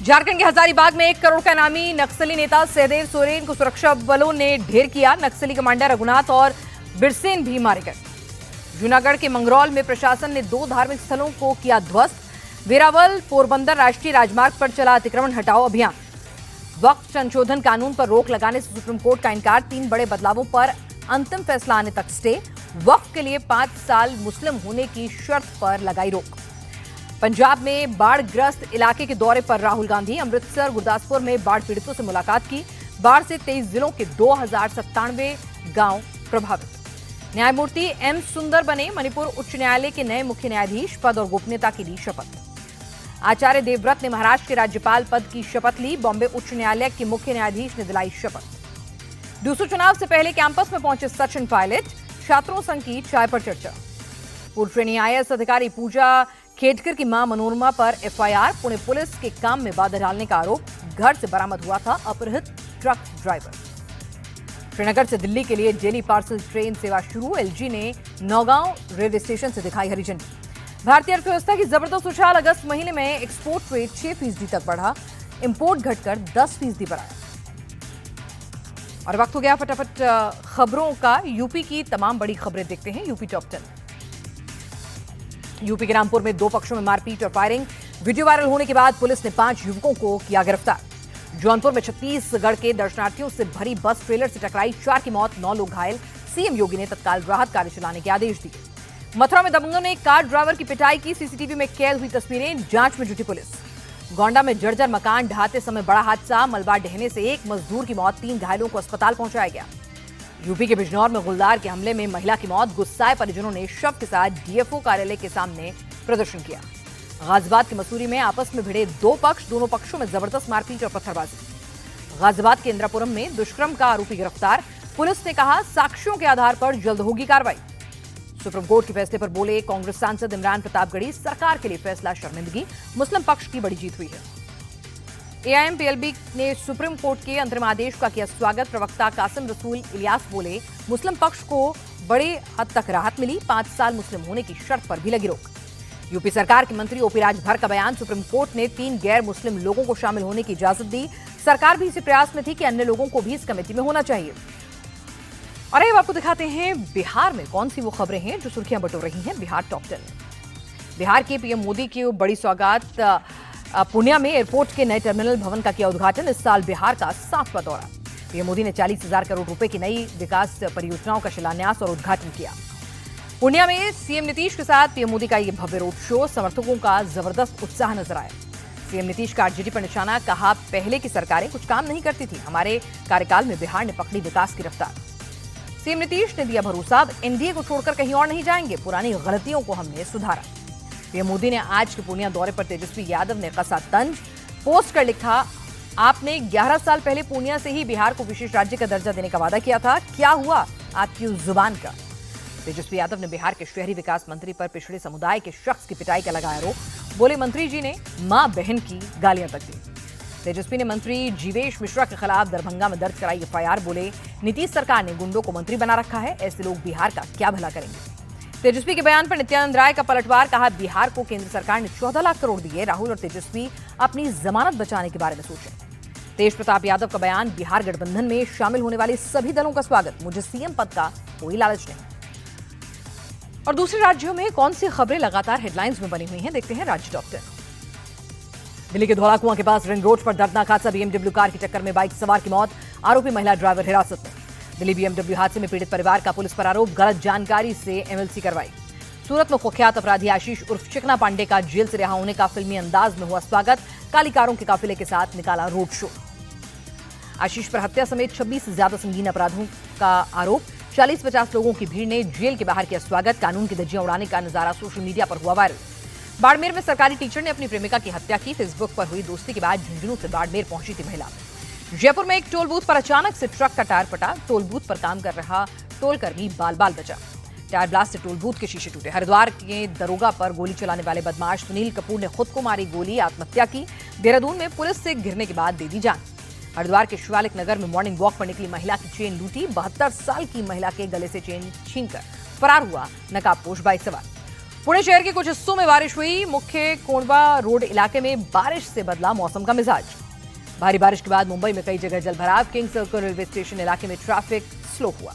झारखंड के हजारीबाग में 1 करोड़ का इनामी नक्सली नेता सहदेव सोरेन को सुरक्षा बलों ने ढेर किया। नक्सली कमांडर रघुनाथ और बिरसेन भी मारे गए। जूनागढ़ के मंगरौल में प्रशासन ने 2 धार्मिक स्थलों को किया ध्वस्त। वेरावल पोरबंदर राष्ट्रीय राजमार्ग पर चला अतिक्रमण हटाओ अभियान। वक्फ संशोधन कानून पर रोक लगाने से सुप्रीम कोर्ट का इनकार। 3 बड़े बदलावों पर अंतिम फैसला आने तक स्टे। वक्फ के लिए 5 साल मुस्लिम होने की शर्त पर लगाई रोक। पंजाब में बाढ़ग्रस्त इलाके के दौरे पर राहुल गांधी। अमृतसर गुरदासपुर में बाढ़ पीड़ितों से मुलाकात की। बाढ़ से 23 जिलों के 2097 गांव प्रभावित। न्यायमूर्ति एम सुंदर बने मणिपुर उच्च न्यायालय के नए मुख्य न्यायाधीश। पद और गोपनीयता की ली शपथ। आचार्य देवव्रत ने महाराष्ट्र के राज्यपाल पद की शपथ ली। बॉम्बे उच्च न्यायालय के मुख्य न्यायाधीश ने दिलाई शपथ। डूसू चुनाव से पहले कैंपस में पहुंचे सचिन पायलट। छात्रों संग की चाय पर चर्चा। पूर्व ट्रेनी IAS अधिकारी पूजा खेडकर की मां मनोरमा पर FIR। पुणे पुलिस के काम में बाधा डालने का आरोप। घर से बरामद हुआ था अपहृत ट्रक ड्राइवर। श्रीनगर से दिल्ली के लिए डेली पार्सल ट्रेन सेवा शुरू। LG ने नौगांव रेलवे स्टेशन से दिखाई हरी झंडी। भारतीय अर्थव्यवस्था की जबरदस्त उछाल। अगस्त महीने में एक्सपोर्ट रेट 6% तक बढ़ा। इंपोर्ट घटकर 10% पर आया। और वक्त हो गया फटाफट खबरों का। यूपी की तमाम बड़ी खबरें देखते हैं। UP top 10। यूपी के रामपुर में 2 पक्षों में मारपीट और फायरिंग। वीडियो वायरल होने के बाद पुलिस ने 5 युवकों को किया गिरफ्तार। जौनपुर में छत्तीसगढ़ के दर्शनार्थियों से भरी बस ट्रेलर से टकराई। 4 की मौत, 9 लोग घायल। सीएम योगी ने तत्काल राहत कार्य चलाने के आदेश दिए। मथुरा में दबंगों ने कार ड्राइवर की पिटाई की। CCTV में कैद हुई तस्वीरें। जांच में जुटी पुलिस। गोंडा में जर्जर मकान ढहाते समय बड़ा हादसा। मलबा ढहने से 1 मजदूर की मौत, 3 घायलों को अस्पताल पहुंचाया गया। यूपी के बिजनौर में गुलदार के हमले में महिला की मौत। गुस्साए परिजनों ने शव के साथ DFO कार्यालय के सामने प्रदर्शन किया। गाजियाबाद के मसूरी में आपस में भिड़े 2 पक्ष। दोनों पक्षों में जबरदस्त मारपीट और पत्थरबाजी। गाजियाबाद के इंद्रापुरम में दुष्कर्म का आरोपी गिरफ्तार। पुलिस ने कहा साक्ष्यों के आधार पर जल्द होगी कार्रवाई। सुप्रीम कोर्ट के फैसले पर बोले कांग्रेस सांसद इमरान प्रतापगढ़ी। सरकार के लिए फैसला शर्मिंदगी। मुस्लिम पक्ष की बड़ी जीत हुई है। AIM-PLB ने सुप्रीम कोर्ट के अंतरिम आदेश का किया स्वागत। प्रवक्ता कासिम रसूल इलियास बोले मुस्लिम पक्ष को बड़े हद तक राहत मिली। 5 साल मुस्लिम होने की शर्त पर भी लगी रोक। यूपी सरकार के मंत्री OP राजभर का बयान। सुप्रीम कोर्ट ने 3 गैर मुस्लिम लोगों को शामिल होने की इजाजत दी। सरकार भी इसी प्रयास में थी कि अन्य लोगों को भी इस कमेटी में होना चाहिए। और अब आपको दिखाते हैं बिहार में कौन सी वो खबरें हैं जो सुर्खियां बटोर रही हैं। बिहार टॉप 10। बिहार के PM मोदी की बड़ी सौगात। पूर्णिया में एयरपोर्ट के नए टर्मिनल भवन का किया उद्घाटन। इस साल बिहार का 7वां दौरा। PM मोदी ने 40,000 करोड़ रुपए की नई विकास परियोजनाओं का शिलान्यास और उद्घाटन किया। पूर्णिया में CM नीतीश के साथ PM मोदी का ये भव्य रोड शो। समर्थकों का जबरदस्त उत्साह नजर आया। CM नीतीश का RJD पर निशाना। कहा पहले की सरकारें कुछ काम नहीं करती थी, हमारे कार्यकाल में बिहार ने पकड़ी विकास की रफ्तार। CM नीतीश ने दिया भरोसा, अब NDA को छोड़कर कहीं और नहीं जाएंगे। पुरानी गलतियों को हमने सुधारा। PM मोदी ने आज के पूर्णिया दौरे पर तेजस्वी यादव ने कसा तंज। पोस्ट कर लिखा आपने 11 साल पहले पूर्णिया से ही बिहार को विशेष राज्य का दर्जा देने का वादा किया था, क्या हुआ आपकी उस जुबान का। तेजस्वी यादव ने बिहार के शहरी विकास मंत्री पर पिछड़े समुदाय के शख्स की पिटाई का लगाया आरोप। बोले मंत्री जी ने मां बहन की गालियां तक दी। तेजस्वी ने मंत्री जीवेश मिश्रा के खिलाफ दरभंगा में दर्ज कराई FIR। बोले नीतीश सरकार ने गुंडों को मंत्री बना रखा है, ऐसे लोग बिहार का क्या भला करेंगे। तेजस्वी के बयान पर नित्यानंद राय का पलटवार। कहा बिहार को केंद्र सरकार ने 14 लाख करोड़ दिए। राहुल और तेजस्वी अपनी जमानत बचाने के बारे में सोचें। तेज प्रताप यादव का बयान। बिहार गठबंधन में शामिल होने वाले सभी दलों का स्वागत। मुझे CM पद का कोई लालच नहीं। और दूसरे राज्यों में कौन सी खबरें लगातार हेडलाइंस में बनी हुई हैं, देखते हैं राज्य टॉप 10। दिल्ली के धौलाकुआं के पास रिंग रोड पर दर्दनाक हादसा। BMW कार की टक्कर में बाइक सवार की मौत। आरोपी महिला ड्राइवर हिरासत में। दिल्ली BMW हादसे में पीड़ित परिवार का पुलिस पर आरोप। गलत जानकारी से MLC करवाई। सूरत में कुख्यात अपराधी आशीष उर्फ चिकना पांडे का जेल से रिहा होने का फिल्मी अंदाज में हुआ स्वागत। काली कारों के काफिले के साथ निकाला रोड शो। आशीष पर हत्या समेत 26 से ज्यादा संगीन अपराधों का आरोप। 40-50 लोगों की भीड़ ने जेल के बाहर किया स्वागत। कानून की धज्जियां उड़ाने का नजारा सोशल मीडिया पर हुआ वायरल। बाड़मेर में सरकारी टीचर ने अपनी प्रेमिका की हत्या की। फेसबुक पर हुई दोस्ती के बाद झुंझुनू से बाड़मेर पहुंची थी महिला। जयपुर में एक टोल बूथ पर अचानक से ट्रक का टायर फटा। टोल बूथ पर काम कर रहा टोल कर्मी बाल बाल बचा। टायर ब्लास्ट से टोल बूथ के शीशे टूटे। हरिद्वार के दरोगा पर गोली चलाने वाले बदमाश सुनील कपूर ने खुद को मारी गोली, आत्महत्या की। देहरादून में पुलिस से घिरने के बाद दे दी जान। हरिद्वार के शिवालिक नगर में मॉर्निंग वॉक पर निकली महिला की चेन लूटी। 72 साल की महिला के गले से चेन छीनकर फरार हुआ नकाबपोश बाइक सवार। पुणे शहर के कुछ हिस्सों में बारिश हुई। मुख्य कोंडवा रोड इलाके में बारिश से बदला मौसम का मिजाज। भारी बारिश के बाद मुंबई में कई जगह जलभराव। किंग सर्कल रेलवे स्टेशन इलाके में ट्रैफिक स्लो हुआ।